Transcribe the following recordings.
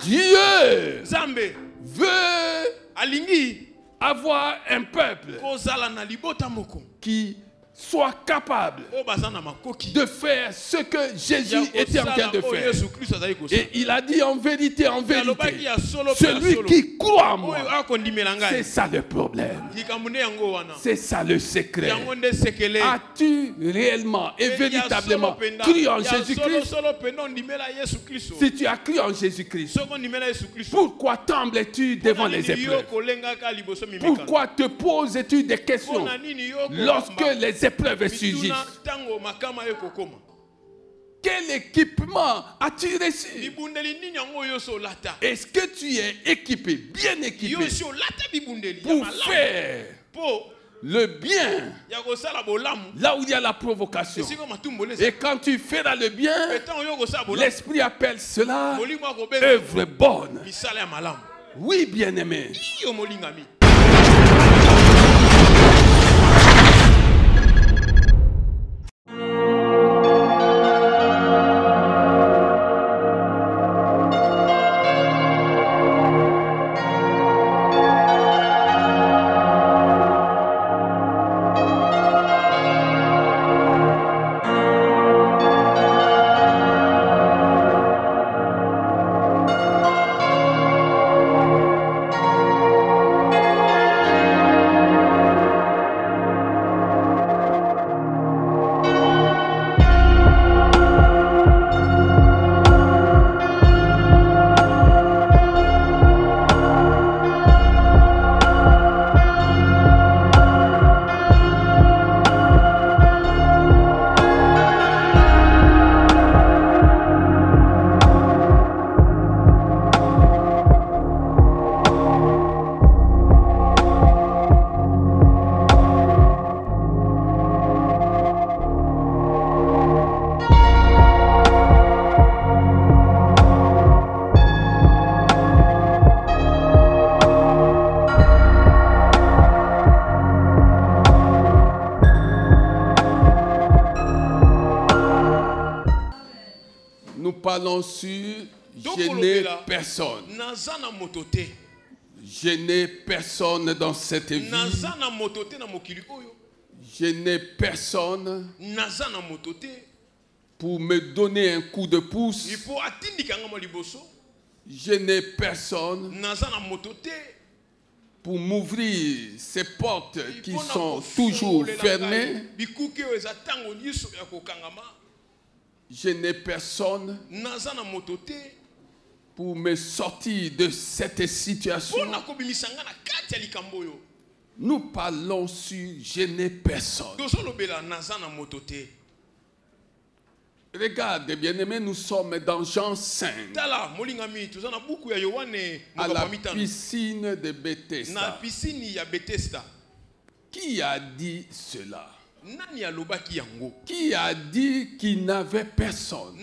Dieu Nzambe veut alingi avoir un peuple kozala na libota moko qui soit capable o bazana makoki de faire ce que Jésus était en train de faire. Et il a dit en vérité, celui qui croit en moi, c'est ça le problème. C'est ça le secret. As-tu réellement et véritablement cru en Jésus-Christ? Si tu as cru en Jésus-Christ, pourquoi trembles-tu devant les épreuves? Pourquoi te poses-tu des questions lorsque les épreuves surgissent? Quel équipement as-tu reçu? Est-ce que tu es équipé, bien équipé, pour faire le bien là où il y a la provocation? Et quand tu feras le bien, l'Esprit appelle cela œuvre bonne. Oui, bien-aimé. Parlons sur gêner personne. Gêner personne dans cette vie. Gêner personne pour me donner un coup de pouce. Gêner personne pour m'ouvrir ces portes qui sont toujours fermées. Je n'ai personne pour me sortir de cette situation. Nous parlons sur je n'ai personne. Regarde, bien-aimé, nous sommes dans Jean 5, à la piscine de Bethesda. Qui a dit cela? Qui a dit qu'il n'avait personne?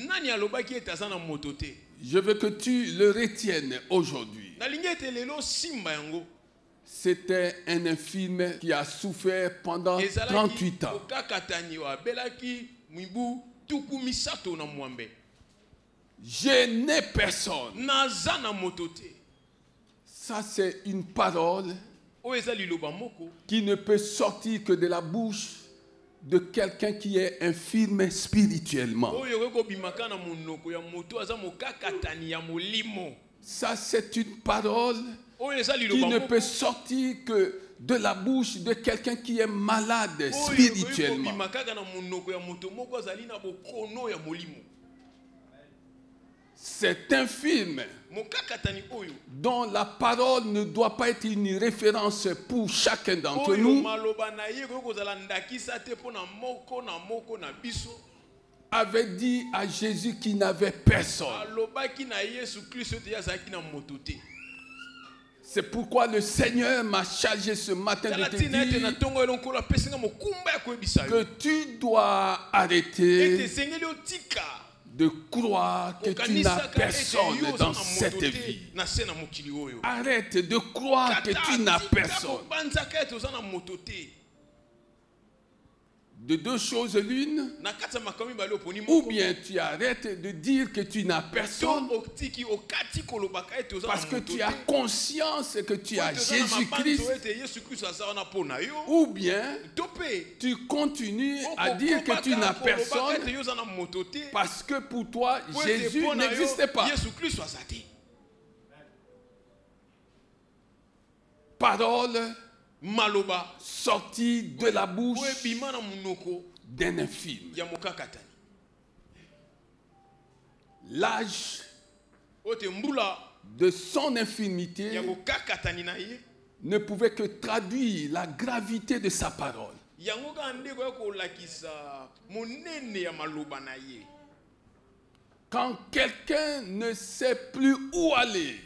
Je veux que tu le retiennes aujourd'hui. C'était un infirme qui a souffert pendant 38 ans. Je n'ai personne. Ça, c'est une parole qui ne peut sortir que de la bouche de quelqu'un qui est infirme spirituellement. Ça, c'est une parole qui ne peut sortir que de la bouche de quelqu'un qui est malade spirituellement. C'est infirme dont la parole ne doit pas être une référence pour chacun d'entre nous, avait dit à Jésus qu'il n'avait personne. C'est pourquoi le Seigneur m'a chargé ce matin de te dire que tu dois arrêter de croire que tu n'as personne dans cette vie. Arrête de croire que tu n'as personne. de deux choses l'une, ou bien tu arrêtes de dire que tu n'as personne parce que tu as conscience que tu as Jésus-Christ, ou bien tu continues à dire que tu n'as personne parce que pour toi Jésus n'existait pas. Parole maloba sorti de la bouche d'un infime. L'âge de son infimité ne pouvait que traduire la gravité de sa parole. Quand quelqu'un ne sait plus où aller,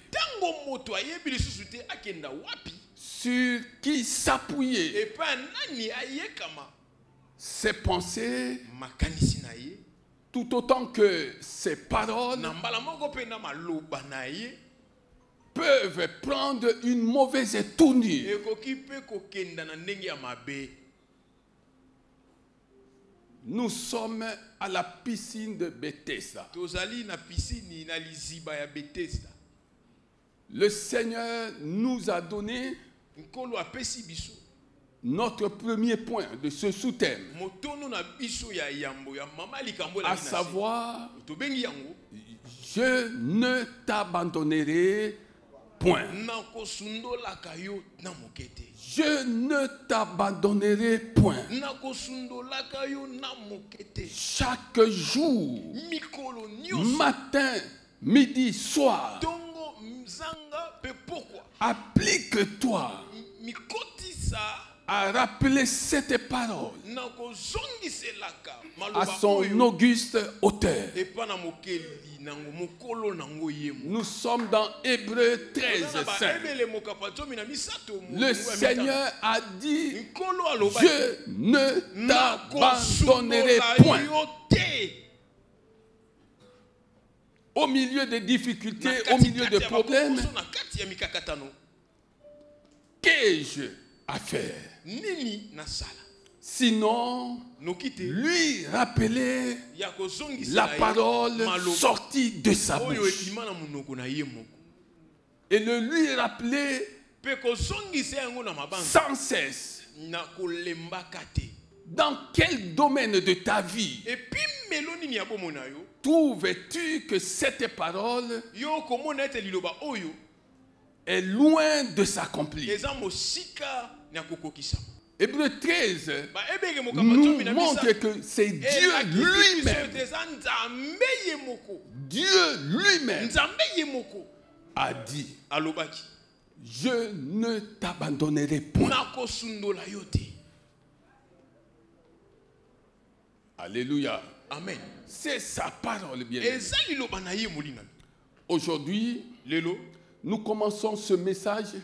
sur qui s'appuyer, ses pensées, tout autant que ses paroles, peuvent prendre une mauvaise tournure. Nous sommes à la piscine de Bethesda. Le Seigneur nous a donné notre premier point de ce sous-thème, à savoir, je ne t'abandonnerai point. Je ne t'abandonnerai point. Chaque jour, matin, midi, soir, applique-toi à rappeler cette parole à son auguste auteur. Nous sommes dans Hébreux 13, 5. Le Seigneur a dit, je ne t'abandonnerai point. Au milieu des difficultés, au milieu des problèmes, qu'ai-je à faire? Sinon, lui rappeler la parole sortie de sa bouche. Et le lui rappeler sans cesse. Dans quel domaine de ta vie trouves-tu que cette parole est loin de s'accomplir? Hébreux 13 nous montre que c'est Dieu lui-même. Dieu lui-même a dit, je ne t'abandonnerai point. Alléluia. Amen. C'est sa parole, bien aimé. Aujourd'hui, nous commençons ce message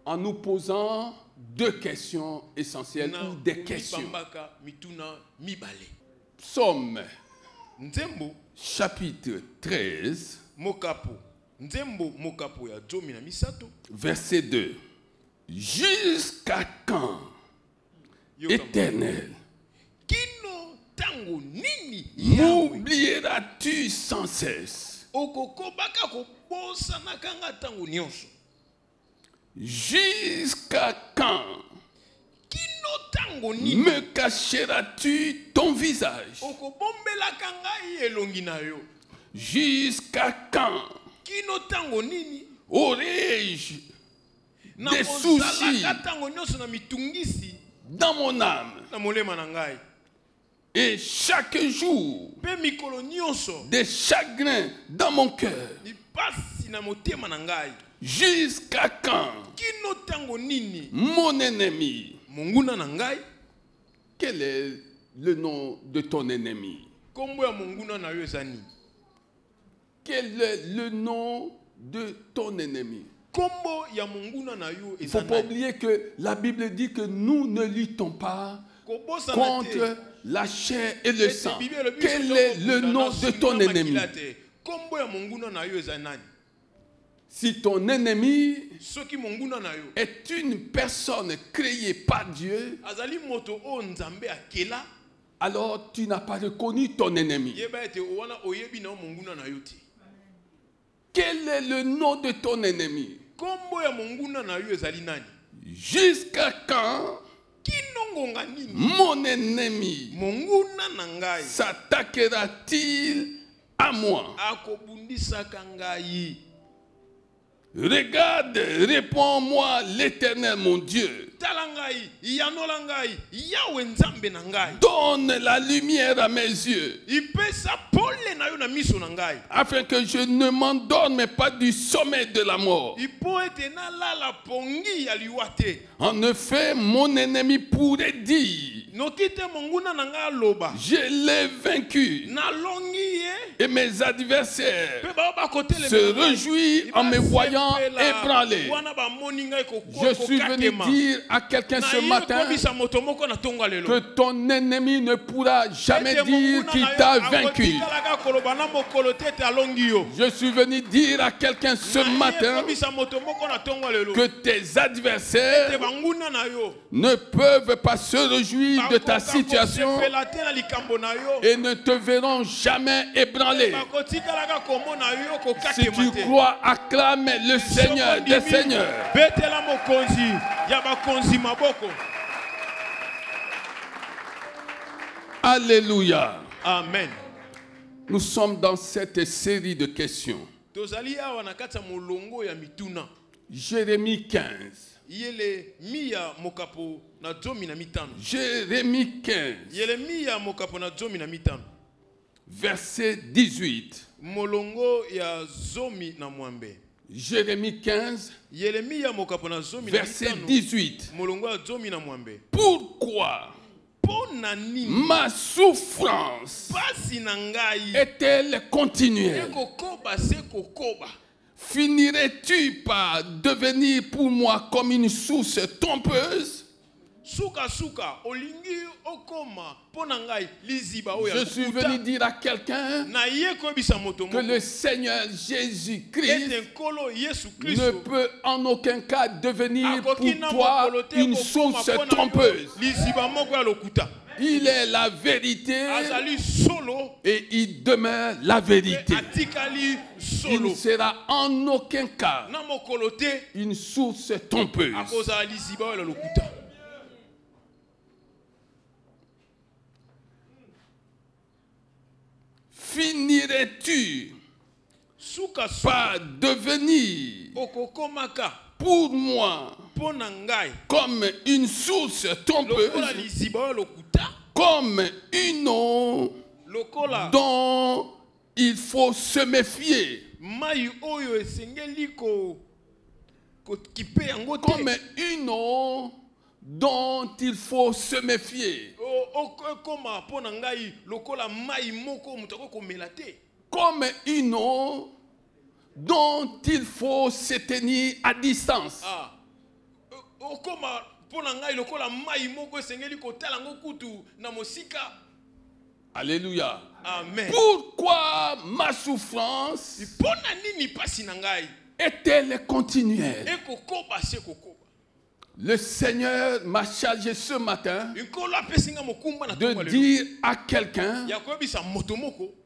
en nous posant deux questions essentielles ou des questions. Psaume chapitre 13, verset 2. Jusqu'à quand, Éternel, m'oublieras-tu sans cesse? Jusqu'à quand me cacheras-tu ton visage? Jusqu'à quand aurai-je des soucis dans mon âme? Et chaque jour, des chagrins dans mon cœur. Jusqu'à quand, mon ennemi? Quel est le nom de ton ennemi? Quel est le nom de ton ennemi? Il ne faut pas oublier que la Bible dit que nous ne luttons pas contre la chair et le sang. Quel est le nom de ton ennemi? Si ton ennemi est une personne créée par Dieu, alors tu n'as pas reconnu ton ennemi. Quel est le nom de ton ennemi? Jusqu'à quand mon ennemi s'attaquera-t-il à moi? Regarde, réponds-moi, l'Éternel mon Dieu. Donne la lumière à mes yeux, afin que je ne m'endorme pas du sommeil de la mort. En effet, mon ennemi pourrait dire: je l'ai vaincu, et mes adversaires se réjouissent en me voyant ébranlé. Je suis venu dire à quelqu'un ce matin que ton ennemi ne pourra jamais dire qu'il t'a vaincu. Je suis venu dire à quelqu'un ce matin que tes adversaires ne peuvent pas se réjouir de ta situation et ne te verront jamais ébranlé. Si tu crois, acclame le Seigneur des Seigneurs. Alléluia. Amen. Nous sommes dans cette série de questions. Jérémie 15. Jérémie 15. Verset 18. Jérémie 15. Verset 18. Pourquoi ma souffrance est-elle continuelle? Finirais-tu par devenir pour moi comme une source trompeuse? Je suis venu dire à quelqu'un que le Seigneur Jésus-Christ ne peut en aucun cas devenir pour toi une source trompeuse. Il est la vérité et il demeure la vérité. Il ne sera en aucun cas une source trompeuse. Finirais-tu par devenir pour moi comme une source trompeuse, comme une eau dont il faut se méfier, comme une eau dont il faut se méfier, comme une eau dont il faut se tenir à distance. Alléluia. Amen. Pourquoi ma souffrance est-elle continuelle? Le Seigneur m'a chargé ce matin de dire à quelqu'un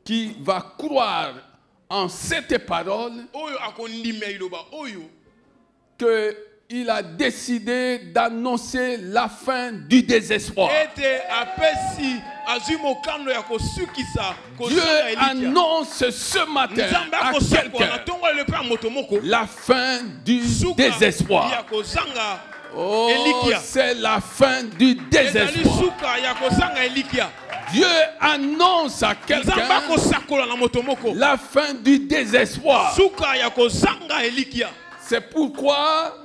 qui va croire en cette parole qu'il a décidé d'annoncer la fin du désespoir. Dieu annonce ce matin à quelqu'un la fin du désespoir. Oh, c'est la fin du désespoir. Dieu annonce à quelqu'un la fin du désespoir. C'est pourquoi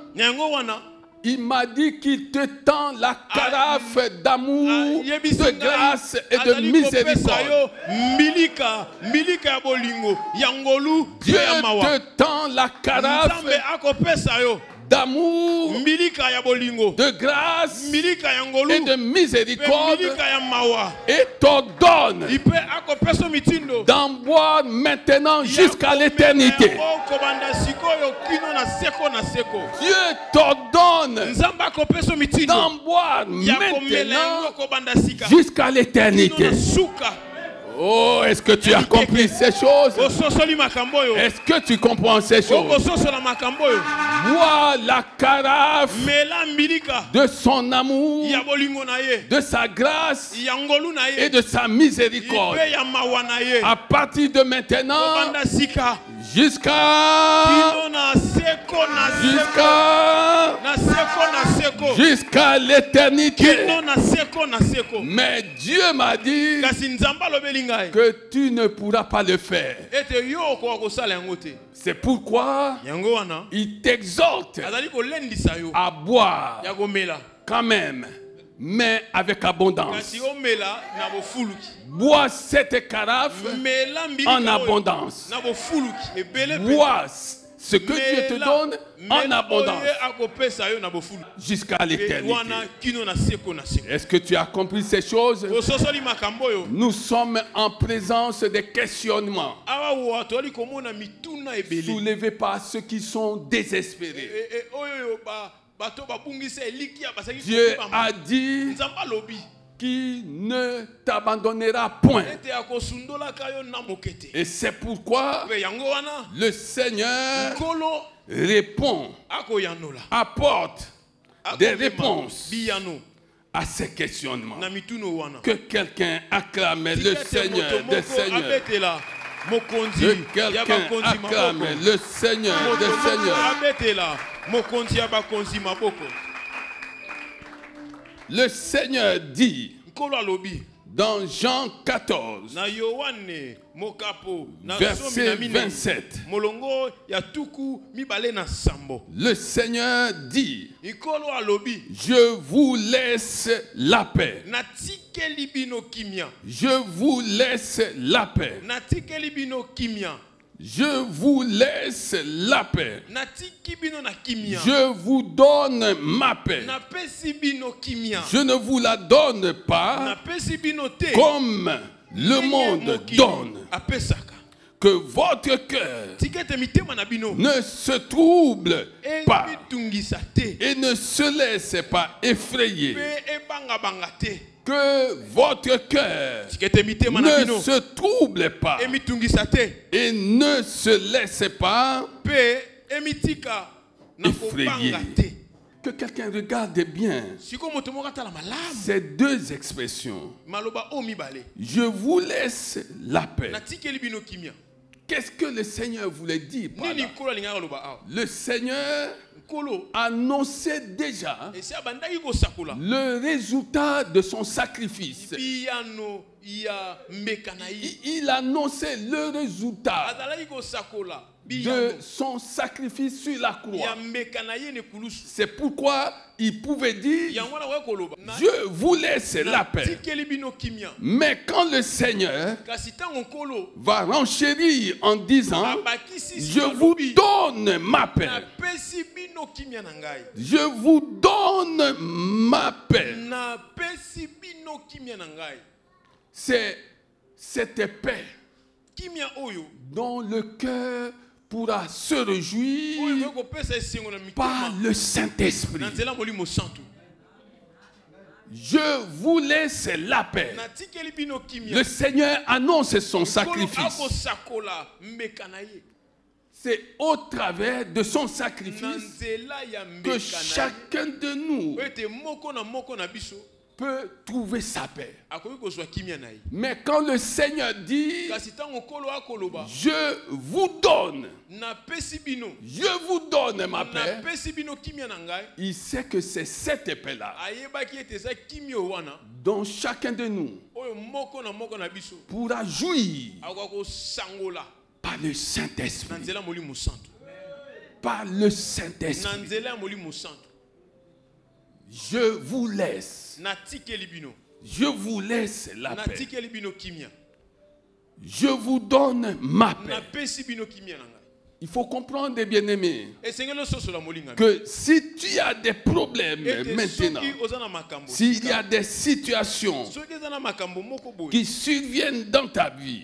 il m'a dit qu'il te tend la carafe d'amour, de grâce et de miséricorde. Dieu te tend la carafe d'amour, de grâce et de miséricorde, et t'ordonne d'en boire maintenant jusqu'à l'éternité. Dieu t'ordonne d'en boire maintenant jusqu'à l'éternité. Oh, est-ce que tu as compris ces choses? Est-ce que tu comprends ces choses? Bois la carafe de son amour, de sa grâce et de sa miséricorde. À partir de maintenant, jusqu'à l'éternité. Mais Dieu m'a dit que tu ne pourras pas le faire. C'est pourquoi il t'exhorte à boire quand même, mais avec abondance. Bois cette carafe en abondance. Bois ce que Dieu te donne en abondance jusqu'à l'éternité. Est-ce que tu as compris ces choses? Nous sommes en présence des questionnements soulevés par ceux qui sont désespérés. Dieu a dit qui ne t'abandonnera point. Et c'est pourquoi le Seigneur répond, apporte des réponses à ces questionnements. Que quelqu'un acclame le Seigneur des Seigneurs. Que quelqu'un acclame le Seigneur des Seigneurs. Le Seigneur dit dans Jean 14, verset 27, le Seigneur dit, je vous laisse la paix. Je vous laisse la paix. Je vous laisse la paix. Je vous donne ma paix. Je ne vous la donne pas comme le monde donne. Que votre cœur ne se trouble pas et ne se laisse pas effrayer. Que votre cœur ne se trouble pas et ne se laisse pas effrayer. Que quelqu'un regarde bien ces deux expressions. Je vous laisse la paix. Qu'est-ce que le Seigneur voulait dire par là? Le Seigneur annonçait déjà le résultat de son sacrifice. Il annonçait le résultat de son sacrifice sur la croix. C'est pourquoi il pouvait dire, je vous laisse la paix. Mais quand le Seigneur va renchérir en disant, je vous donne ma paix. Je vous donne ma paix. C'est cette paix dont le cœur pourra se réjouir par le Saint-Esprit. Je vous laisse la paix. Le Seigneur annonce son sacrifice. C'est au travers de son sacrifice que chacun de nous peut trouver sa paix. Mais quand le Seigneur dit, je vous donne ma paix, il sait que c'est cette paix-là dont chacun de nous pourra jouir par le Saint-Esprit. Par le Saint-Esprit. Je vous laisse. Je vous laisse la paix. Je vous donne ma paix. Il faut comprendre, bien-aimés, que si tu as des problèmes maintenant, s'il y a des situations qui surviennent dans ta vie,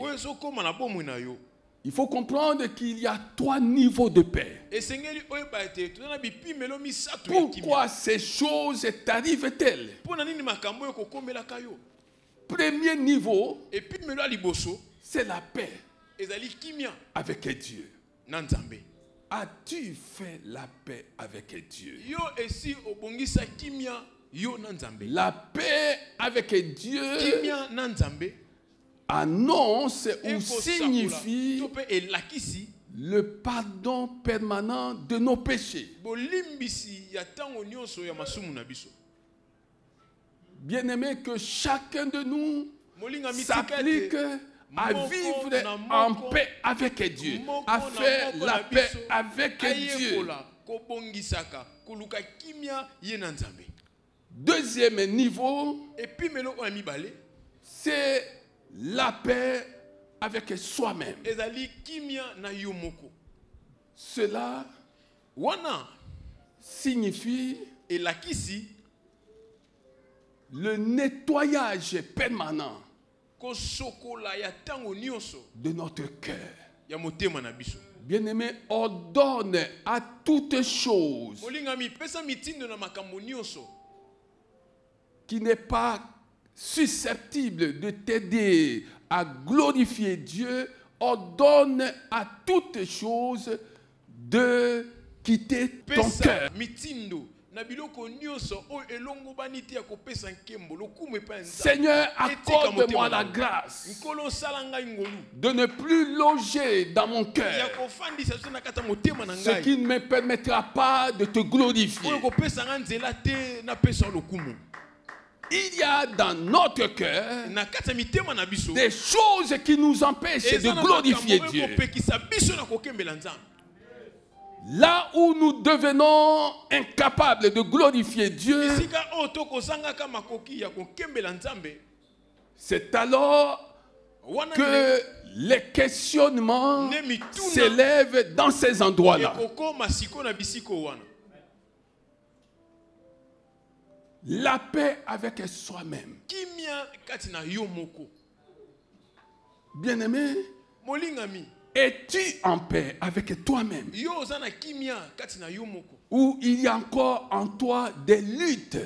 il faut comprendre qu'il y a 3 niveaux de paix. Pourquoi ces choses t'arrivent-elles? Premier niveau, c'est la paix avec Dieu. As-tu fait la paix avec Dieu? La paix avec Dieu annonce ou signifie le pardon permanent de nos péchés. Bien-aimé, que chacun de nous s'applique à vivre en paix avec Dieu, à faire la paix avec Dieu. Deuxième niveau, c'est la paix avec soi-même. Cela signifie le nettoyage permanent de notre cœur. Bien-aimé, ordonne à toutes choses qui n'est pas susceptible de t'aider à glorifier Dieu, ordonne à toutes choses de quitter ton cœur. Seigneur, accorde-moi la grâce de ne plus loger dans mon cœur ce qui ne me permettra pas de te glorifier. Il y a dans notre cœur des choses qui nous empêchent de glorifier Dieu. Là où nous devenons incapables de glorifier Dieu, c'est alors que les questionnements s'élèvent dans ces endroits-là. La paix avec soi-même. Bien-aimé, es-tu en paix avec toi-même? Ou il y a encore en toi des luttes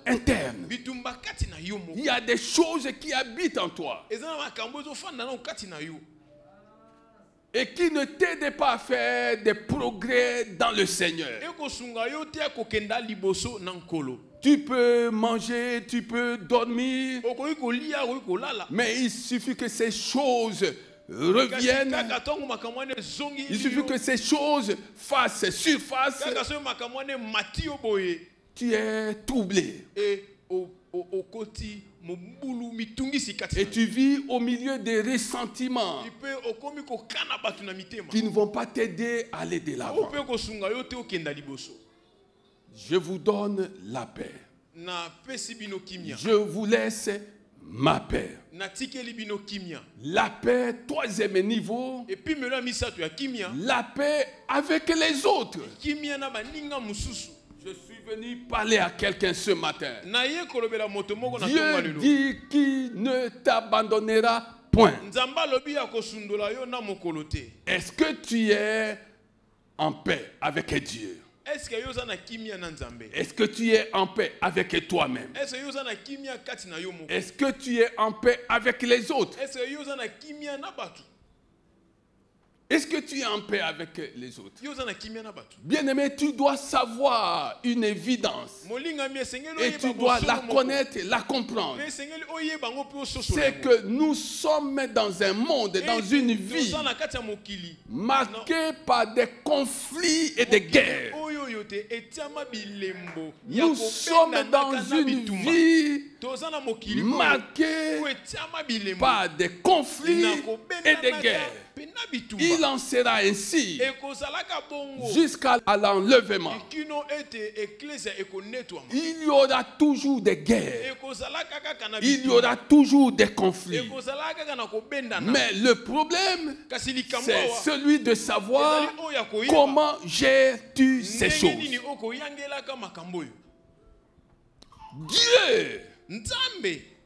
internes? Il y a des choses qui habitent en toi et qui ne t'aident pas à faire des progrès dans le Seigneur. Tu peux manger, tu peux dormir, mais il suffit que ces choses reviennent. Il suffit que ces choses fassent surface. Tu es troublé. Et tu vis au milieu des ressentiments qui ne vont pas t'aider à aller de l'avant. Je vous donne la paix. Je vous laisse ma paix. La paix, troisième niveau. La paix avec les autres. Je suis venu parler à quelqu'un ce matin. Dieu dit qu'il ne t'abandonnera point. Est-ce que tu es en paix avec Dieu? Est-ce que tu es en paix avec toi-même? Est-ce que tu es en paix avec les autres? Est-ce que tu es en paix avec les autres? Bien-aimé, tu dois savoir une évidence. Et tu dois la connaître, la comprendre. C'est que nous sommes dans un monde, dans une vie marquée par des conflits et des guerres. Nous sommes dans une vie marquée par des conflits et des guerres. Il en sera ainsi jusqu'à l'enlèvement. Il y aura toujours des guerres. Il y aura toujours des conflits. Mais le problème, c'est celui de savoir comment gères-tu ces choses. Dieu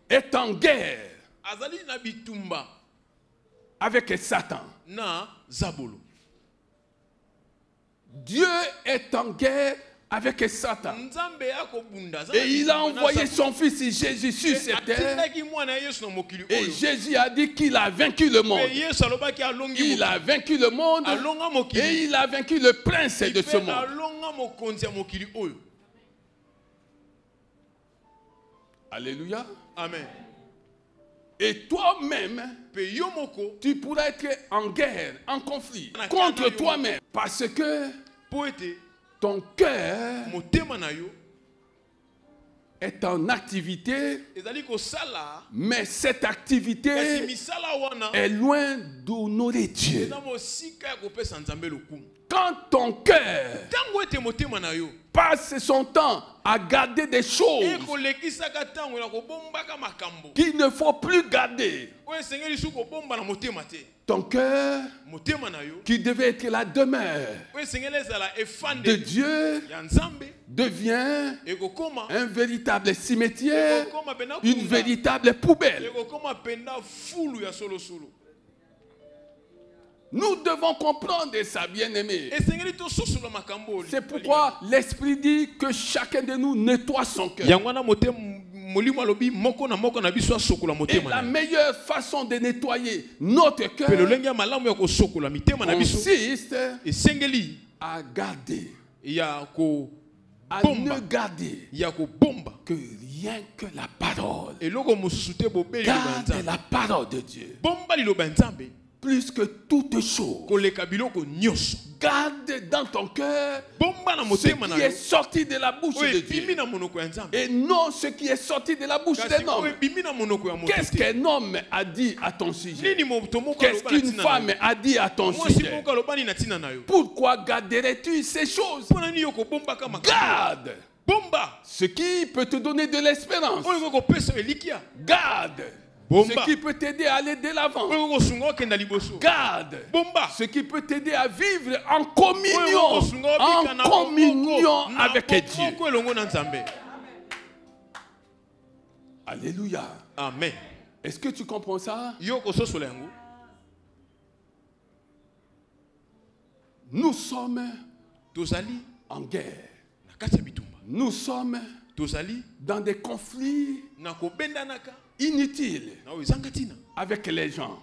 est en guerre avec Satan. Dieu est en guerre avec Satan. Et il a envoyé son fils Jésus sur cette terre. Et Jésus a dit qu'il a vaincu le monde. Il a vaincu le monde. Et il a vaincu le prince de ce monde. Alléluia. Amen. Et toi-même, tu pourrais être en guerre, en conflit contre toi-même. Parce que ton cœur est en activité, mais cette activité est loin d'honorer Dieu. Quand ton cœur passe son temps à garder des choses qu'il ne faut plus garder, ton cœur, qui devait être la demeure de Dieu, devient un véritable cimetière, une véritable poubelle. Nous devons comprendre ça, bien-aimés. C'est pourquoi l'Esprit dit que chacun de nous nettoie son cœur. Et la meilleure façon de nettoyer notre cœur consiste à garder, à ne garder que rien que la parole. Garde la parole de Dieu. Plus que toute chose, garde dans ton cœur ce qui est sorti de la bouche de Dieu et non ce qui est sorti de la bouche d'un homme. Qu'est-ce qu'un homme a dit à ton sujet? Qu'est-ce qu'une femme a dit à ton sujet? Pourquoi garderais-tu ces choses? Garde ce qui peut te donner de l'espérance. Garde ce qui peut t'aider à aller de l'avant. Garde ce qui peut t'aider à vivre en communion avec Dieu. Alléluia. Amen. Est-ce que tu comprends ça? Nous sommes en guerre. Nous sommes dans des conflits inutile avec les gens.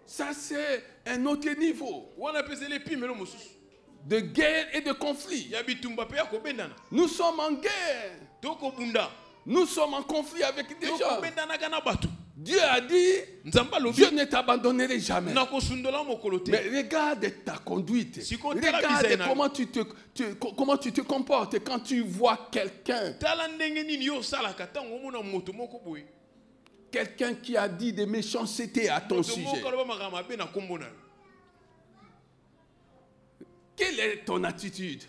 Ça c'est un autre niveau de guerre et de conflit. Nous sommes en guerre. Nous sommes en conflit avec des gens. Dieu a dit, je ne t'abandonnerai jamais. Mais regarde ta conduite. Regarde comment tu te comportes quand tu vois quelqu'un. Quelqu'un qui a dit des méchancetés à ton sujet. Quelle est ton attitude?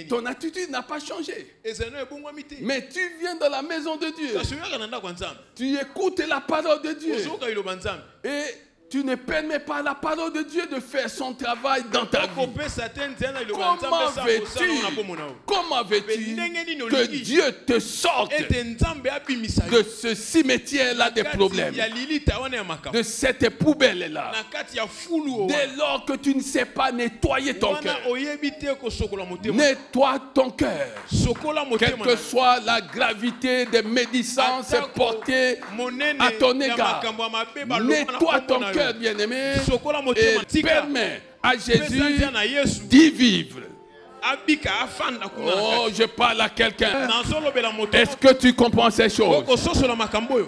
Ton attitude n'a pas changé. Mais tu viens dans la maison de Dieu. Tu écoutes la parole de Dieu. Et tu ne permets pas à la parole de Dieu de faire son travail dans ta vie. Comment veux-tu que Dieu te sorte de ce cimetière-là des problèmes, de cette poubelle-là, dès lors que tu ne sais pas nettoyer ton cœur? Nettoie ton cœur. Quelle que soit la gravité des médisances portées à ton égard, nettoie ton cœur, bien-aimé, et permet à Jésus d'y vivre. Oh, je parle à quelqu'un. Est-ce que tu comprends ces choses?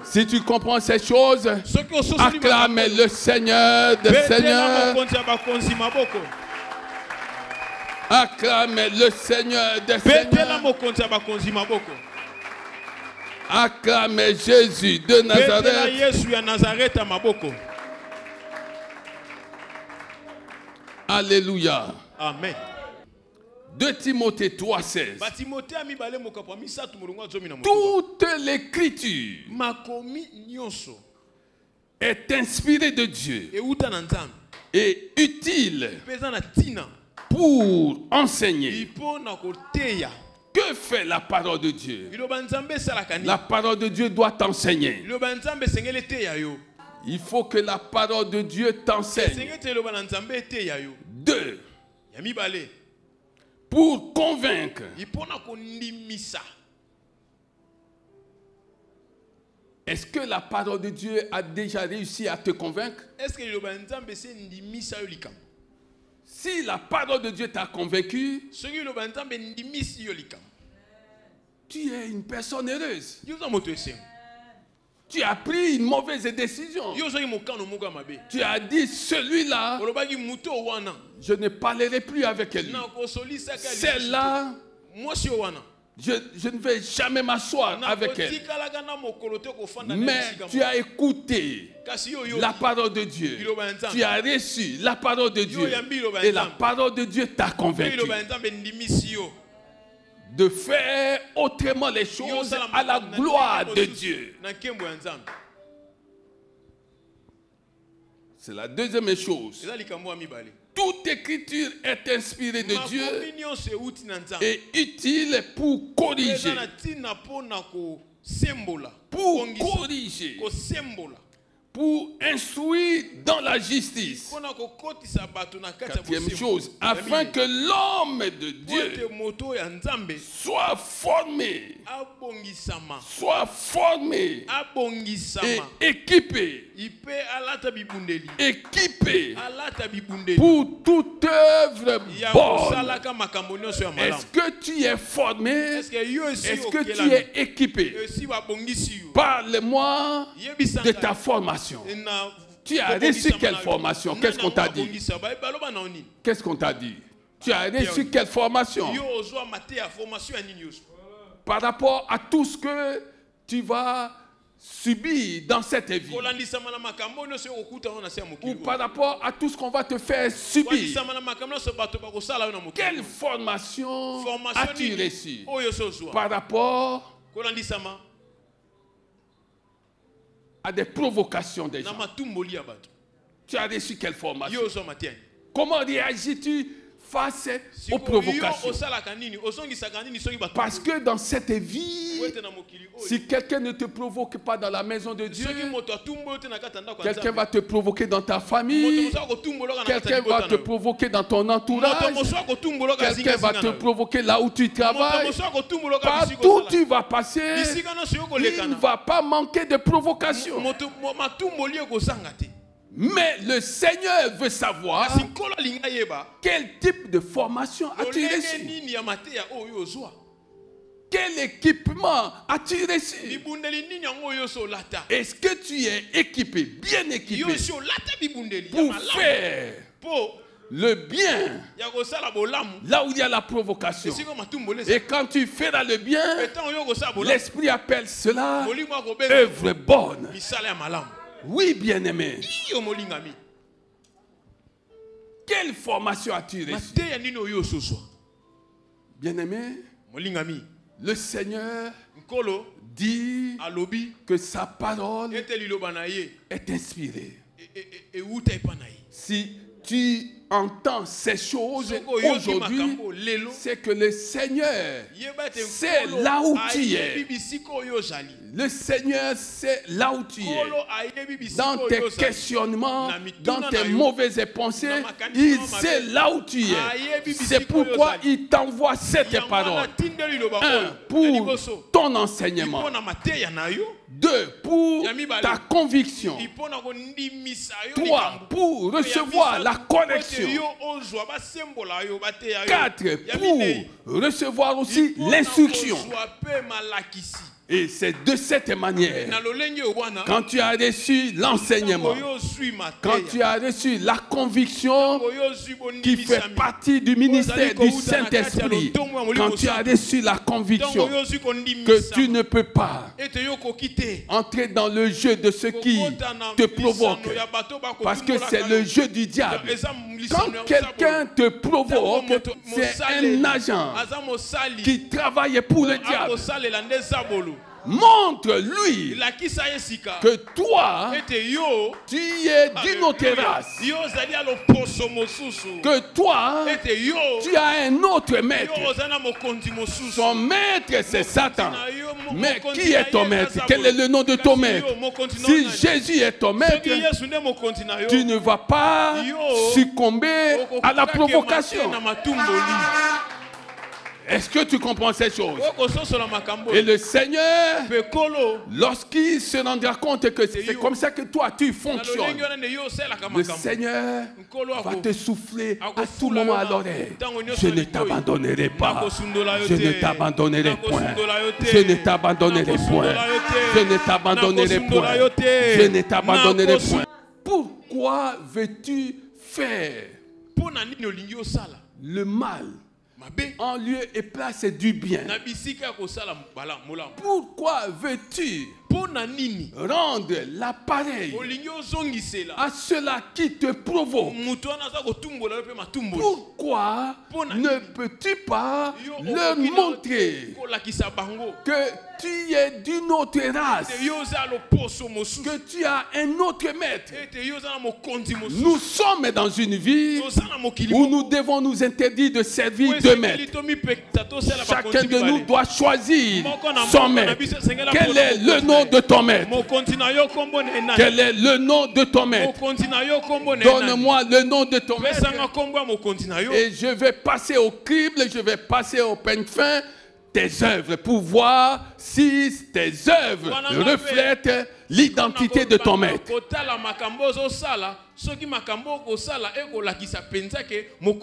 Si tu comprends ces choses, acclame le Seigneur des Seigneurs. Acclame le Seigneur des Seigneurs. Acclame Jésus de Nazareth. Alléluia. Amen. 2 Timothée 3,16. Toute l'écriture est inspirée de Dieu et utile pour enseigner. Que fait la parole de Dieu? La parole de Dieu doit t'enseigner. Il faut que la parole de Dieu t'enseigne. 2. Pour convaincre. Est-ce que la parole de Dieu a déjà réussi à te convaincre? Si la parole de Dieu t'a convaincu, tu es une personne heureuse. Tu as pris une mauvaise décision. Tu as dit, celui-là, je ne parlerai plus avec lui. Celle-là, je ne vais jamais m'asseoir avec elle. Mais tu as écouté la parole de Dieu. Tu as reçu la parole de Dieu. Et la parole de Dieu t'a convaincu de faire autrement les choses à la gloire de Dieu. C'est la deuxième chose. Toute écriture est inspirée de Dieu et utile pour corriger. Pour instruire dans la justice. Quatrième chose, afin que l'homme de Dieu soit formé et équipé pour toute œuvre bonne. Est-ce que tu es formé? Est-ce que tu es équipé? Parle-moi de ta formation. Tu as reçu quelle formation? Qu'est-ce qu'on t'a dit? Qu'est-ce qu'on t'a dit? Tu as reçu quelle formation? Par rapport à tout ce que tu vas subir dans cette vie. Ou par rapport à tout ce qu'on va te faire subir. Quelle formation as-tu reçu? Par rapport à des provocations des gens. Tu as reçu quelle formation? Comment réagis-tu face aux provocations? Parce que dans cette vie, si quelqu'un ne te provoque pas dans la maison de Dieu, quelqu'un va te provoquer dans ta famille, quelqu'un va te provoquer dans ton entourage, quelqu'un va te provoquer là où tu travailles. Partout où tu vas passer, il ne va pas manquer de provocation. Mais le Seigneur veut savoir quel type de formation as-tu reçu? Quel équipement as-tu reçu? Est-ce que tu es équipé, bien équipé pour faire le bien là où il y a la provocation? Et quand tu feras le bien, l'Esprit appelle cela œuvre bonne. Oui, bien-aimé. Quelle formation as-tu reçue? Bien-aimé, le Seigneur dit que sa parole est inspirée. Si tu entends ces choses aujourd'hui, c'est que le Seigneur sait là où tu es. Le Seigneur sait là où tu es. Dans tes questionnements, dans tes mauvaises pensées, il sait là où tu es. C'est pourquoi il t'envoie cette parole. 1. Pour ton enseignement. 2. Pour ta conviction. 3. Pour recevoir la correction. 4. Pour recevoir aussi l'instruction. Et c'est de cette manière, quand tu as reçu l'enseignement, quand tu as reçu la conviction qui fait partie du ministère du Saint-Esprit, quand tu as reçu la conviction que tu ne peux pas entrer dans le jeu de ceux qui te provoquent, parce que c'est le jeu du diable, Quand quelqu'un te provoque, c'est un agent qui travaille pour le diable. Montre-lui que toi, tu es d'une autre race. Que toi, tu as un autre maître. Son maître, c'est Satan. Mais qui est ton maître? Quel est le nom de ton maître? Si Jésus est ton maître, tu ne vas pas succomber à la provocation. Est-ce que tu comprends ces choses? Et le Seigneur, lorsqu'il se rendra compte que c'est comme ça que toi tu fonctionnes, le Seigneur va te souffler à tout moment à l'oreille. Je ne t'abandonnerai pas. Je ne t'abandonnerai point. Je ne t'abandonnerai point. Je ne t'abandonnerai point. Je ne t'abandonnerai point. Pourquoi veux-tu faire le mal en lieu et place du bien? Pourquoi veux-tu rendre l'appareil à ceux-là qui te provoquent? Pourquoi ne peux-tu pas leur montrer que tu es d'une autre race, que tu as un autre maître? Nous sommes dans une vie où nous devons nous interdire de servir deux maîtres. Chacun de nous doit choisir son maître. Quel est le nom de ton maître? Quel est le nom de ton maître? Donne-moi le nom de ton maître. Et je vais passer au crible, je vais passer au peigne fin tes œuvres pour voir si tes œuvres reflètent l'identité de ton maître.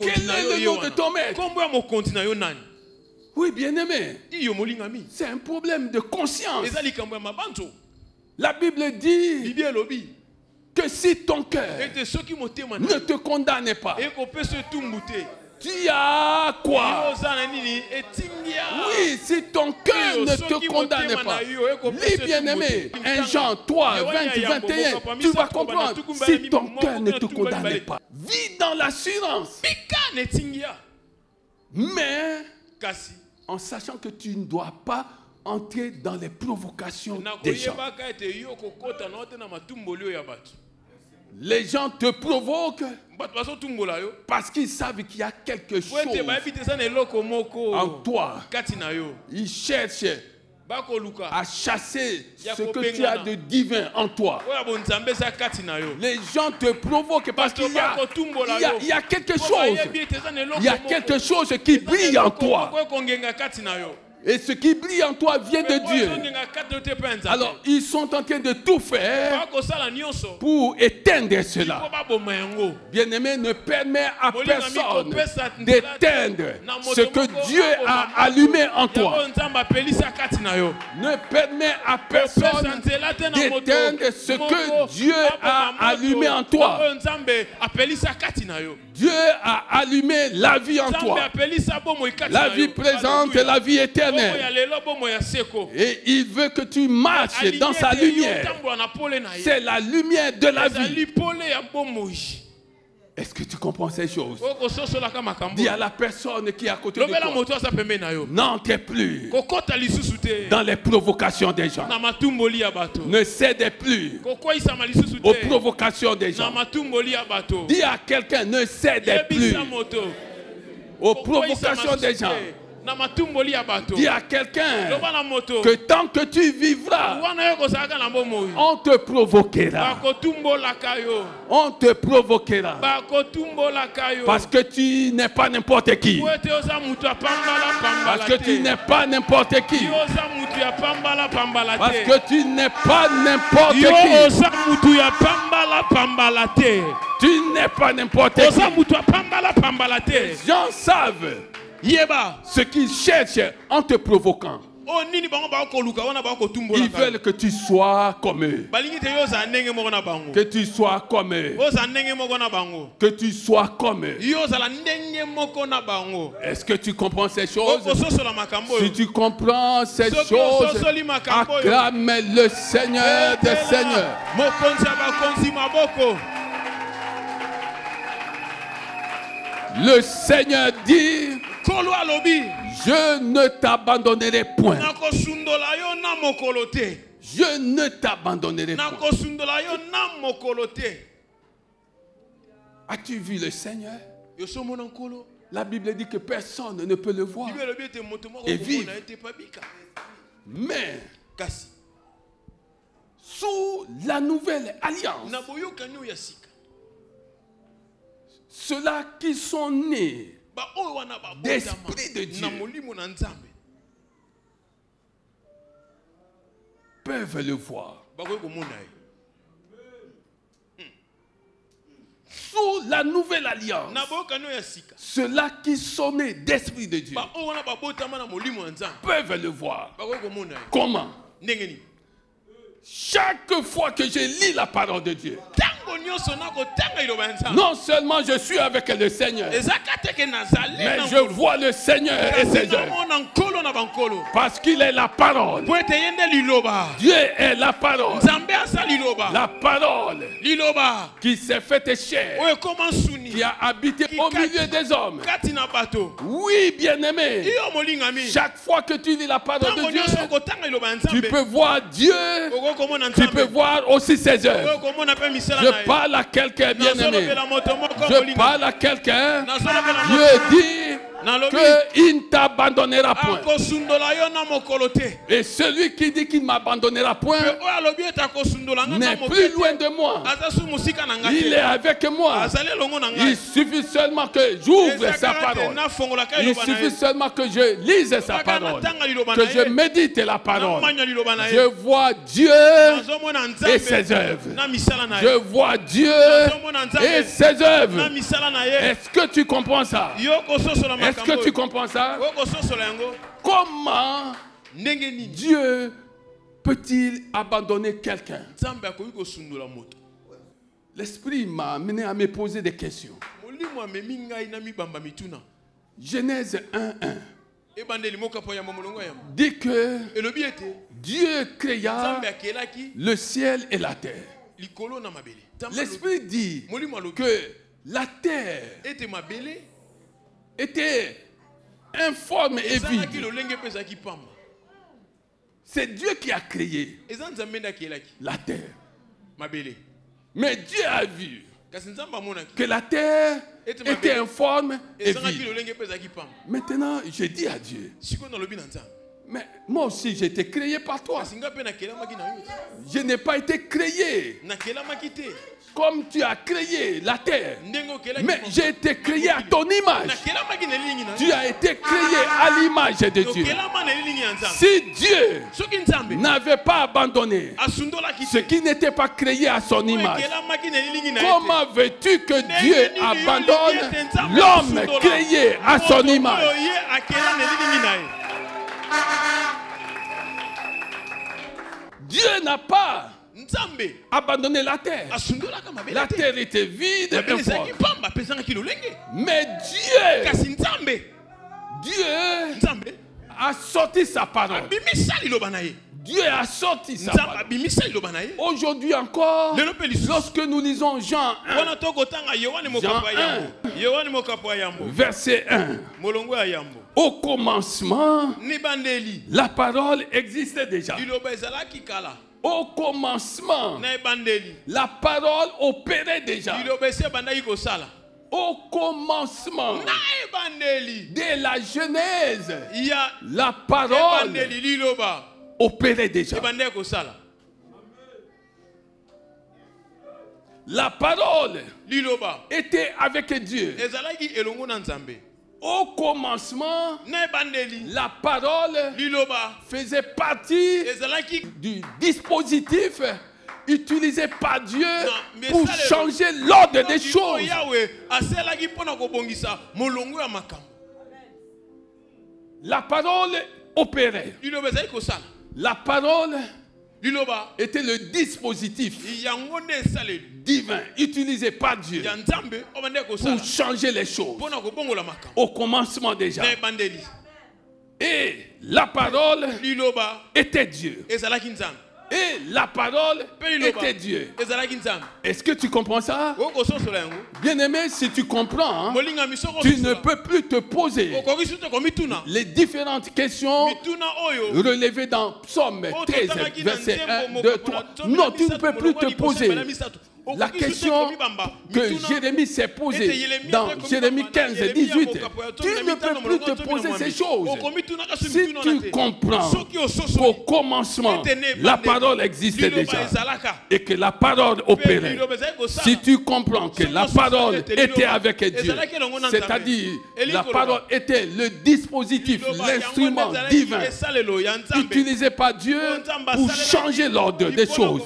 Quel est le nom de ton maître? Oui, bien-aimé, c'est un problème de conscience. La Bible dit que si ton cœur ne te condamne pas, tu as quoi? Oui, si ton cœur ne te condamne pas. Lis, bien-aimé, 1 Jean 3, 20, 21, tu vas comprendre. Si ton cœur ne te condamne pas, vis dans l'assurance. Mais en sachant que tu ne dois pas entrer dans les provocations des gens. Les gens te provoquent parce qu'ils savent qu'il y a quelque chose en toi. Ils cherchent à chasser ce que tu as de divin en toi. Les gens te provoquent parce qu'il y a quelque chose. Il y a quelque chose qui brille en toi. Et ce qui brille en toi vient de Dieu. Alors, ils sont en train de tout faire pour éteindre cela. Bien-aimé, ne permets à personne d'éteindre ce que Dieu a allumé en toi. Ne permets à personne d'éteindre ce que Dieu a allumé en toi. Dieu a allumé la vie en toi. La vie présente et la vie éternelle. Et il veut que tu marches dans sa lumière. C'est la lumière de la vie. Est-ce que tu comprends ces choses? Dis à la personne qui est à côté de toi, n'entre plus dans les provocations des gens. Ne cède plus aux provocations des gens. Dis à quelqu'un, ne cède plus aux provocations des gens. Dis à quelqu'un que tant que tu vivras, on te provoquera. On te provoquera. Parce que tu n'es pas n'importe qui. Parce que tu n'es pas n'importe qui. Parce que tu n'es pas n'importe qui. Tu n'es pas n'importe qui. Les gens savent ce qu'ils cherchent en te provoquant. Ils veulent que tu sois comme eux. Que tu sois comme eux. Que tu sois comme eux. Est-ce que tu comprends ces choses? Si tu comprends ces choses, acclame le Seigneur des Seigneurs. Le Seigneur dit, je ne t'abandonnerai point. Je ne t'abandonnerai point. As-tu vu le Seigneur? La Bible dit que personne ne peut le voir et vivre. Mais sous la nouvelle alliance, ceux-là qui sont nés d'esprit de Dieu peuvent le voir. Sous la nouvelle alliance, ceux-là qui sont nés d'esprit de Dieu peuvent le voir. Comment? Chaque fois que je lis la parole de Dieu, non seulement je suis avec le Seigneur, mais je vois le Seigneur et ses œuvres. Parce qu'il est la parole. Dieu est la parole. La parole qui s'est faite chair, qui a habité au milieu des hommes. Oui, bien-aimé, chaque fois que tu lis la parole de Dieu, tu peux voir Dieu. Tu peux voir aussi ses œuvres. Je parle à quelqu'un, bien-aimé. Je parle à quelqu'un. Dieu dit qu'il ne t'abandonnera point. Et celui qui dit qu'il ne m'abandonnera point n'est plus loin de moi. Il est avec moi. Il suffit seulement que j'ouvre sa parole. Il suffit seulement que je lise sa parole, que je médite la parole. Je vois Dieu et ses œuvres. Je vois Dieu et ses œuvres. Est-ce que tu comprends ça? Est-ce que tu comprends ça? Comment Dieu peut-il abandonner quelqu'un? L'Esprit m'a amené à me poser des questions. Genèse 1:1 dit que Dieu créa le ciel et la terre. L'Esprit dit que la terre était informe et vide. C'est Dieu qui a créé la terre. Mais Dieu a vu que la terre était informe et vide. Maintenant, je dis à Dieu, mais moi aussi j'ai été créé par toi. Je n'ai pas été créé comme tu as créé la terre, mais j'ai été créé à ton image. Tu as été créé à l'image de Dieu. Si Dieu n'avait pas abandonné ce qui n'était pas créé à son image, comment veux-tu que Dieu abandonne l'homme créé à son image? Dieu n'a pas abandonné la terre. La terre était vide et informe. Mais Dieu a sorti sa parole. Dieu a sorti sa parole. Aujourd'hui encore, lorsque nous lisons Jean 1, verset 1, au commencement, la parole existait déjà. Au commencement, la parole opérait déjà. Au commencement, dès la Genèse, la parole opérait déjà. La parole était avec Dieu. Au commencement, la parole faisait partie du dispositif utilisé par Dieu pour changer l'ordre des choses. La parole opérait. La parole était le dispositif divin utilisé par Dieu pour changer les choses. Au commencement déjà. Et la parole était Dieu. Et la parole était Dieu. Est-ce que tu comprends ça? Bien aimé, si tu comprends, hein, tu ne peux plus te poser les différentes questions relevées dans Psaume 13, verset 1, 2, 3. Non, tu ne peux plus te poser la question que Jérémie s'est posée dans Jérémie 15 et 18. Tu ne peux plus te poser ces choses. Si tu comprends qu'au commencement, la parole existait déjà et que la parole opérait. Si tu comprends que la parole était avec Dieu, c'est-à-dire la parole était le dispositif, l'instrument divin utilisé par Dieu pour changer l'ordre des choses.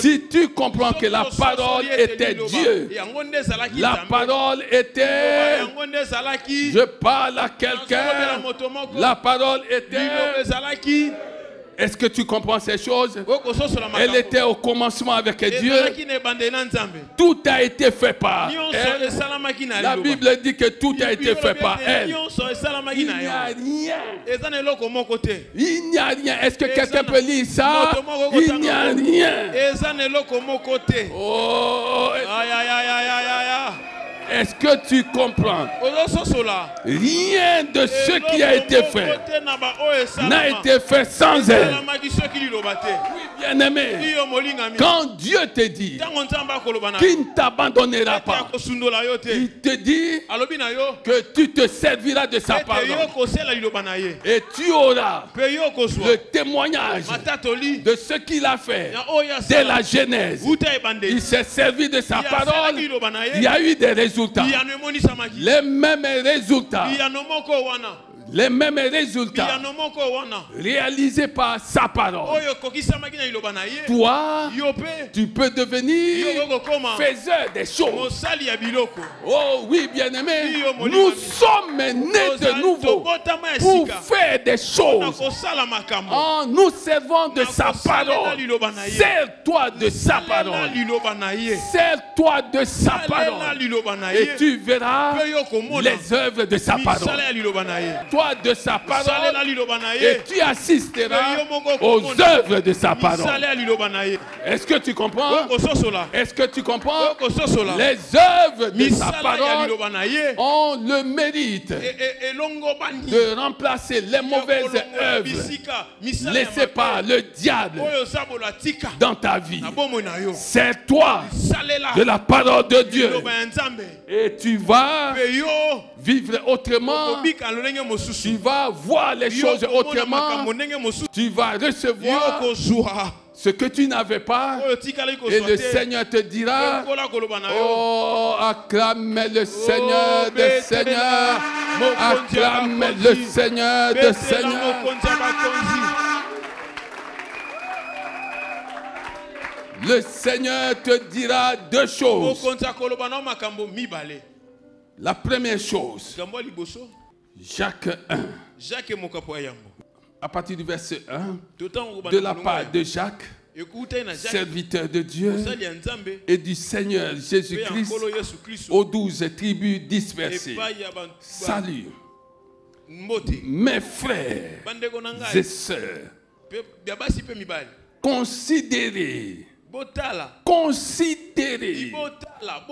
Si tu comprends que la parole était Dieu, la parole était, je parle à quelqu'un, la parole était, est-ce que tu comprends ces choses? Elle était au commencement avec Dieu. Tout a été fait par elle. La Bible dit que tout a été fait par elle. Il n'y a rien. Il n'y a rien. Est-ce que quelqu'un peut lire ça? Il n'y a rien. Oh. Est-ce que tu comprends? Rien de ce qui a été fait n'a été fait sans elle. Oui, bien aimé, quand Dieu te dit qu'il ne t'abandonnera pas, il te dit que tu te serviras de sa parole et tu auras le témoignage de ce qu'il a fait dès la Genèse. Il s'est servi de sa parole, il y a eu des résultats. Les mêmes résultats. Les mêmes résultats réalisés par sa parole. Toi, tu peux devenir faiseur des choses. Oh oui, bien-aimé, nous sommes nés de nouveau pour faire des choses en nous servant de sa parole. Sers-toi de sa parole. Sers-toi de sa parole. Et tu verras les œuvres de sa parole. Toi de sa parole et tu assisteras aux œuvres de sa parole. Est-ce que tu comprends? Est-ce que tu comprends? Les œuvres de sa parole ont le mérite de remplacer les mauvaises œuvres laissées par le diable dans ta vie. C'est toi de la parole de Dieu et tu vas vivre autrement. Tu vas voir les choses autrement. Tu vas recevoir ce que tu n'avais pas. Et le Seigneur te dira, oh, acclame le Seigneur des Seigneurs. Acclame le Seigneur des Seigneurs. Le Seigneur te dira deux choses. La première chose, Jacques 1, à partir du verset 1, de la part de Jacques, serviteur de Dieu et du Seigneur Jésus-Christ, aux 12 tribus dispersées. Salut, mes frères et sœurs, considérez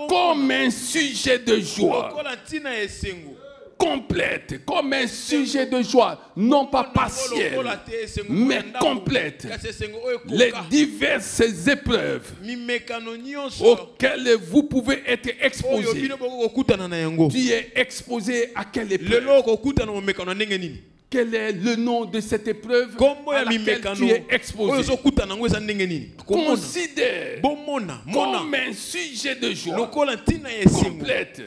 comme un sujet de joie complète, comme un sujet de joie, non pas partiel, mais complète, les diverses épreuves auxquelles vous pouvez être exposé. Tu es exposé à quelle épreuve? Quel est le nom de cette épreuve à laquelle tu es exposé? Considère comme un sujet de joie complète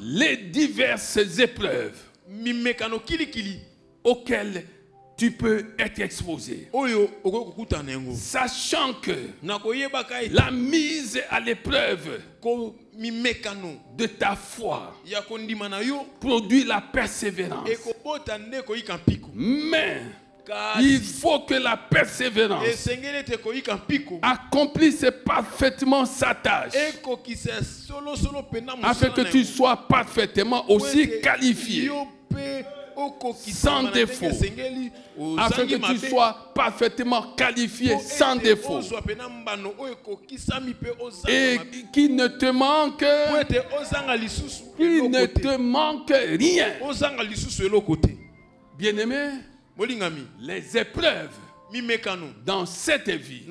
les diverses épreuves auxquelles tu peux être exposé. Sachant que la mise à l'épreuve de ta foi produit la persévérance. Mais il faut que la persévérance accomplisse parfaitement sa tâche afin que tu sois parfaitement aussi qualifié sans défaut, afin que tu sois parfaitement qualifié sans défaut et qu'il ne te manque rien. Bien-aimé, les épreuves dans cette vie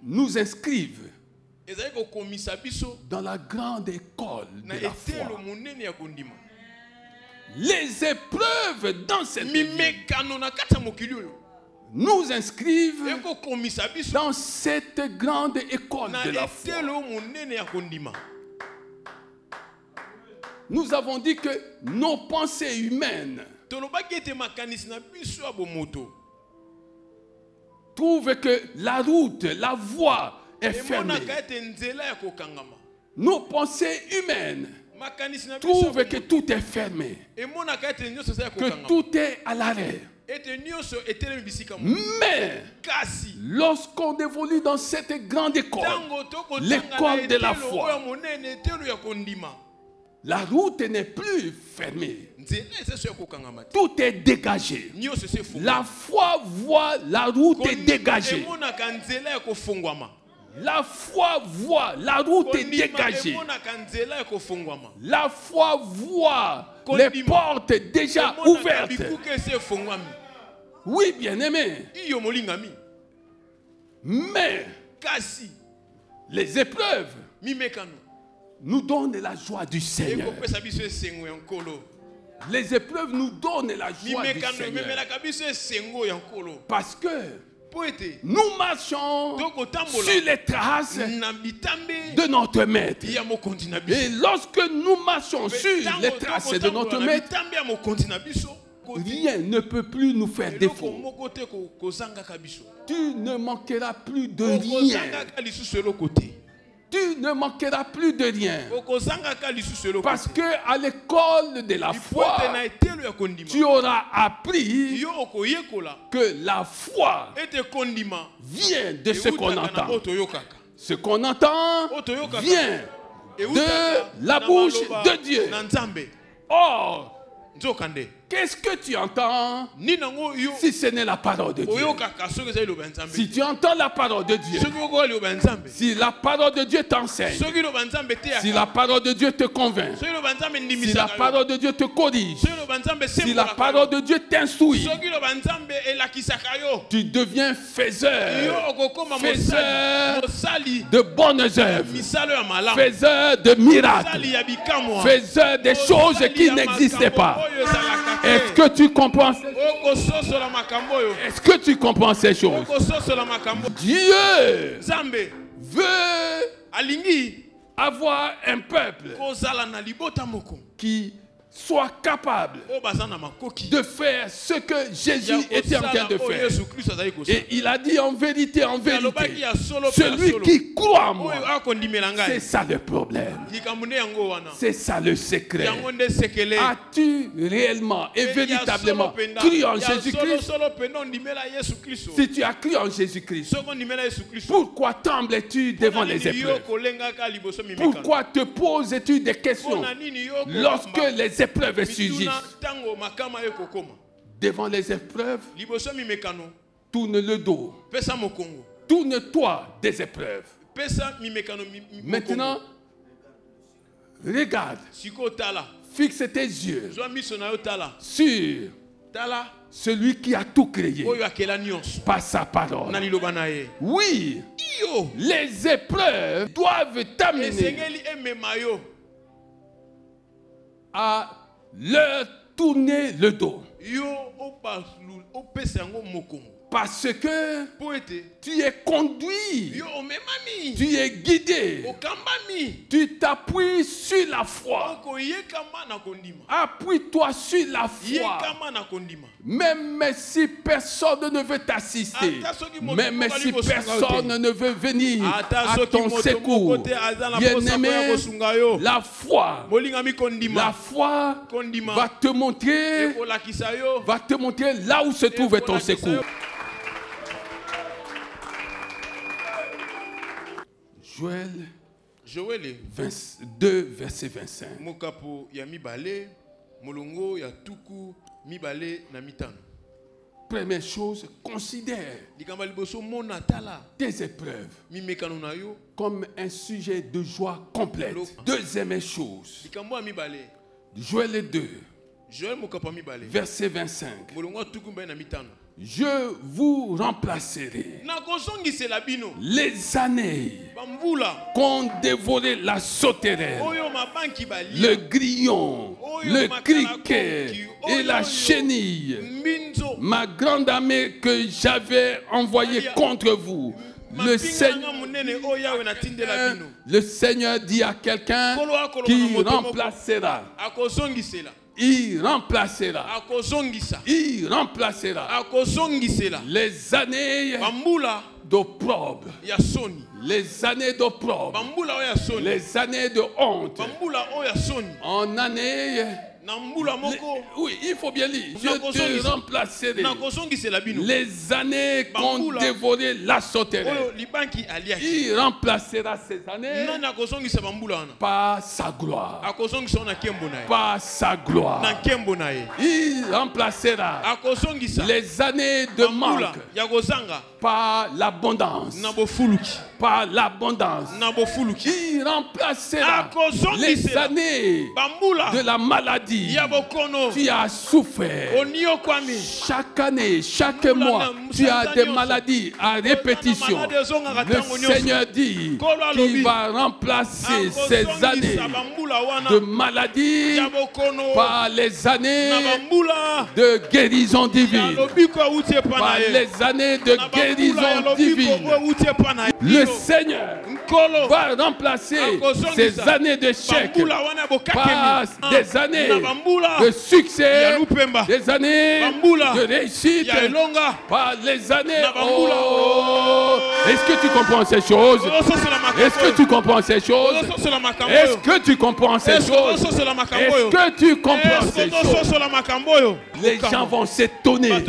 nous inscrivent dans la grande école de la foi. Les épreuves dans cette vie nous inscrivent dans cette grande école de la foi. Nous avons dit que nos pensées humaines trouvent que la route, la voie est fermée. Nos pensées humaines trouvent que tout est fermé, que tout est à l'arrêt. Mais lorsqu'on évolue dans cette grande école, l'école de la foi, la route n'est plus fermée. Tout est dégagé. La foi voit la route est dégagée. La foi voit la route est dégagée. La foi voit les portes déjà ouvertes. Oui, bien-aimé. Mais les épreuves nous donnent la joie du Seigneur. Les épreuves nous donnent la joie du Seigneur. Parce que nous marchons sur les traces de notre maître. Et lorsque nous marchons sur les traces de notre maître, rien ne peut plus nous faire défaut. Tu ne manqueras plus de rien. Tu ne manqueras plus de rien. Parce que à l'école de la foi, tu auras appris que la foi vient de ce qu'on entend. Ce qu'on entend vient de la bouche de Dieu. Or, qu'est-ce que tu entends si ce n'est la parole de Dieu? Si tu entends la parole de Dieu, si la parole de Dieu t'enseigne, si la parole de Dieu te convainc, si la parole de Dieu te corrige, si la parole de Dieu t'instruit, tu deviens faiseur de bonnes œuvres, faiseur de miracles, faiseur des choses qui n'existaient pas. Est-ce que tu comprends? Est-ce que tu comprends ces choses? Dieu veut avoir un peuple qui soit capable de faire ce que Jésus était en train de faire. Et il a dit en vérité, celui qui croit en moi, c'est ça le problème. C'est ça le secret. As-tu réellement et véritablement cru en Jésus-Christ? Si tu as cru en Jésus-Christ, pourquoi trembles-tu devant les épreuves? Pourquoi te poses-tu des questions lorsque les épreuves surgissent? Devant les épreuves, tourne le dos. Tourne-toi des épreuves. Maintenant, regarde. Fixe tes yeux sur celui qui a tout créé par sa parole. Oui, les épreuves doivent t'amener à leur tourner le dos. Parce que tu es conduit, tu es guidé, tu t'appuies sur la foi. Appuie-toi sur la foi. Même si personne ne veut t'assister, même si personne ne veut venir à ton secours, bien-aimé, la foi va te montrer là où se trouve ton secours. Joël 2, verset 25. Mokapo ya mibale, molongo ya tuku mibale na mitano. Première chose, considère tes épreuves comme un sujet de joie complète. Deuxième chose, Joël 2, verset 25. Je vous remplacerai les années qu'ont dévoré la sauterelle, le grillon, le criquet et la chenille, ma grande armée que j'avais envoyée contre vous. Le Seigneur dit à quelqu'un qui remplacera. Il remplacera. Il remplacera les années d'opprobre, les années d'opprobre, les années de honte. En année, oui, il faut bien lire. Je te remplacerai les années qu'ont dévoré la sauterelle. Il remplacera ces années par sa gloire. Par sa gloire. Il remplacera les années de manque par l'abondance. Par l'abondance. Il remplacera les années de la maladie. Tu as souffert. Chaque année, chaque mois, tu as des maladies à répétition. Le Seigneur dit qu'il va remplacer ces années de maladie par les années de guérison divine. Par les années de guérison divine. Le Seigneur va remplacer ces années de chèque par des années de succès, des années de réussite, par les années. Oh, est-ce que tu comprends ces choses? Est-ce que tu comprends ces choses? Est-ce que tu comprends ces choses? Est-ce que tu comprends ces choses? Les gens vont s'étonner.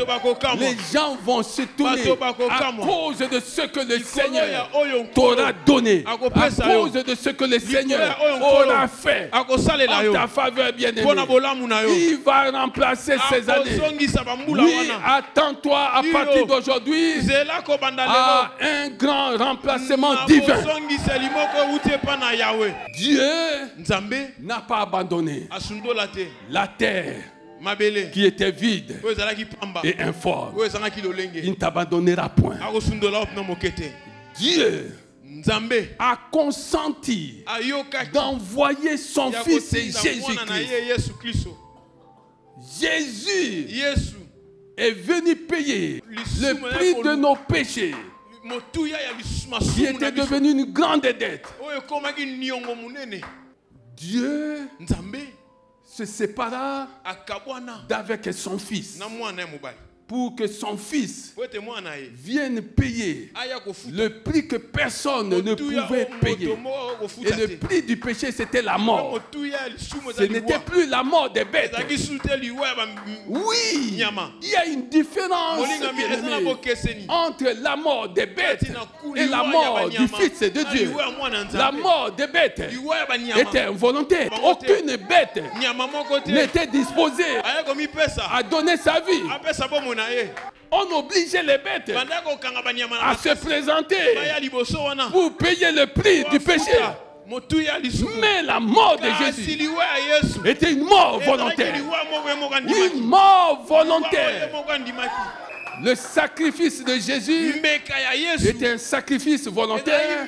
Les gens vont s'étonner à cause de ce que le Seigneur t'aura donné, à cause de ce que le Seigneur aura fait en ta faveur, bien-aimé. Il va remplacer ces années. Oui, attends-toi à partir d'aujourd'hui à un grand remplacement divin. Dieu n'a pas abandonné la terre qui était vide et informe. Il ne t'abandonnera point. Dieu a consenti d'envoyer son fils Jésus-Christ. Jésus est venu payer le prix de nos péchés, qui était devenu une grande dette. Dieu se sépara d'avec son fils pour que son fils vienne payer le prix que personne ne pouvait payer. Et le prix du péché, c'était la mort. Ce n'était plus la mort des bêtes. Oui, il y a une différence entre la mort des bêtes et la mort du Fils de Dieu. La mort des bêtes était involontaire. Aucune bête n'était disposée à donner sa vie. On obligeait les bêtes à se présenter pour payer le prix du péché. Mais la mort de Jésus était une mort volontaire. Une mort volontaire. Le sacrifice de Jésus était un sacrifice volontaire.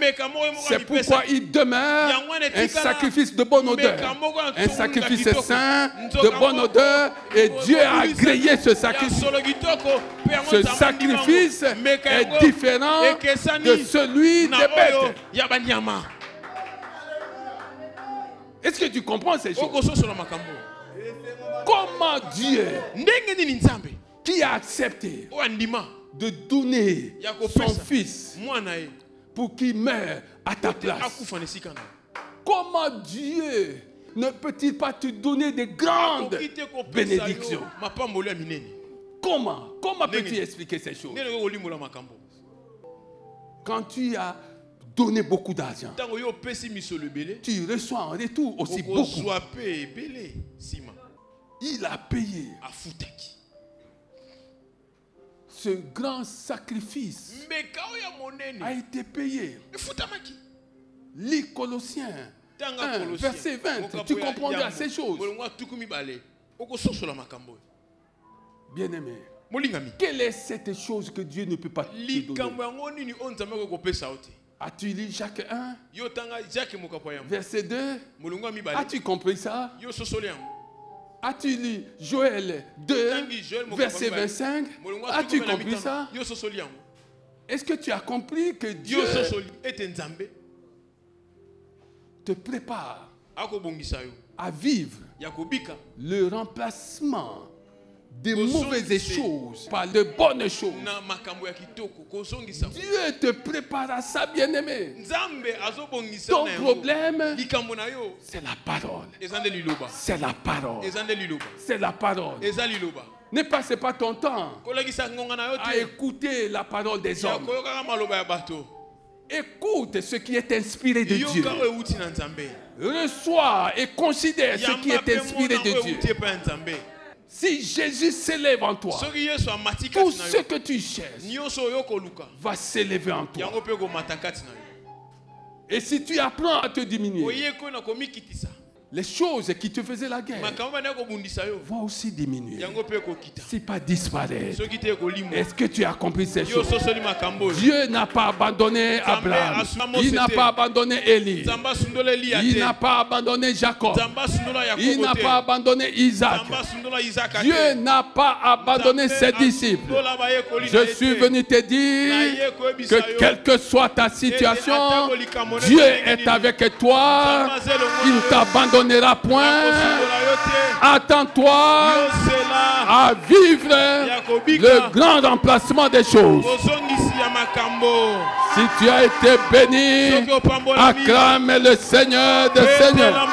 C'est pourquoi il demeure un sacrifice de bonne odeur. Un sacrifice saint, de bonne odeur. Et Dieu a agréé ce sacrifice. Ce sacrifice est différent de celui des bêtes. Est-ce que tu comprends ces choses? Comment Dieu, qui a accepté de donner son fils pour qu'il meure à ta place, comment Dieu ne peut-il pas te donner de grandes bénédictions? Comment peux-tu expliquer ces choses? Quand tu as donné beaucoup d'argent, tu reçois en retour aussi beaucoup. Il a payé. Ce grand sacrifice a été payé. Lis Colossiens 1, verset 20. Tu comprendras ces choses. Bien-aimé, quelle est cette chose que Dieu ne peut pas te donner? As-tu lu Jacques 1, verset 2? As-tu compris ça? As-tu lu Joël 2, verset 25? As-tu compris ça? Est-ce que tu as compris que Dieu te prépare à vivre le remplacement de mauvaises choses par de bonnes choses? Dieu te prépare à ça, bien-aimé. Ton problème, c'est la parole. C'est la parole. C'est la parole. Ne passez pas ton temps à écouter la parole des hommes. Écoute ce qui est inspiré de Dieu. Reçois et considère ce qui est inspiré de Dieu. Si Jésus s'élève en toi, tout ce que tu cherches va s'élever en toi. Et si tu apprends à te diminuer, les choses qui te faisaient la guerre vont aussi diminuer. Si pas disparaître. Est-ce que tu as compris ces choses? Dieu n'a pas abandonné Abraham. Il n'a pas abandonné Élie. Il n'a pas abandonné Jacob. Il n'a pas abandonné Isaac. Dieu n'a pas abandonné ses disciples. Je suis venu te dire que quelle que soit ta situation, Dieu est avec toi. Il ne t'abandonnera point. Attends-toi à vivre le grand remplacement des choses. Si tu as été béni, acclame le Seigneur des Seigneurs.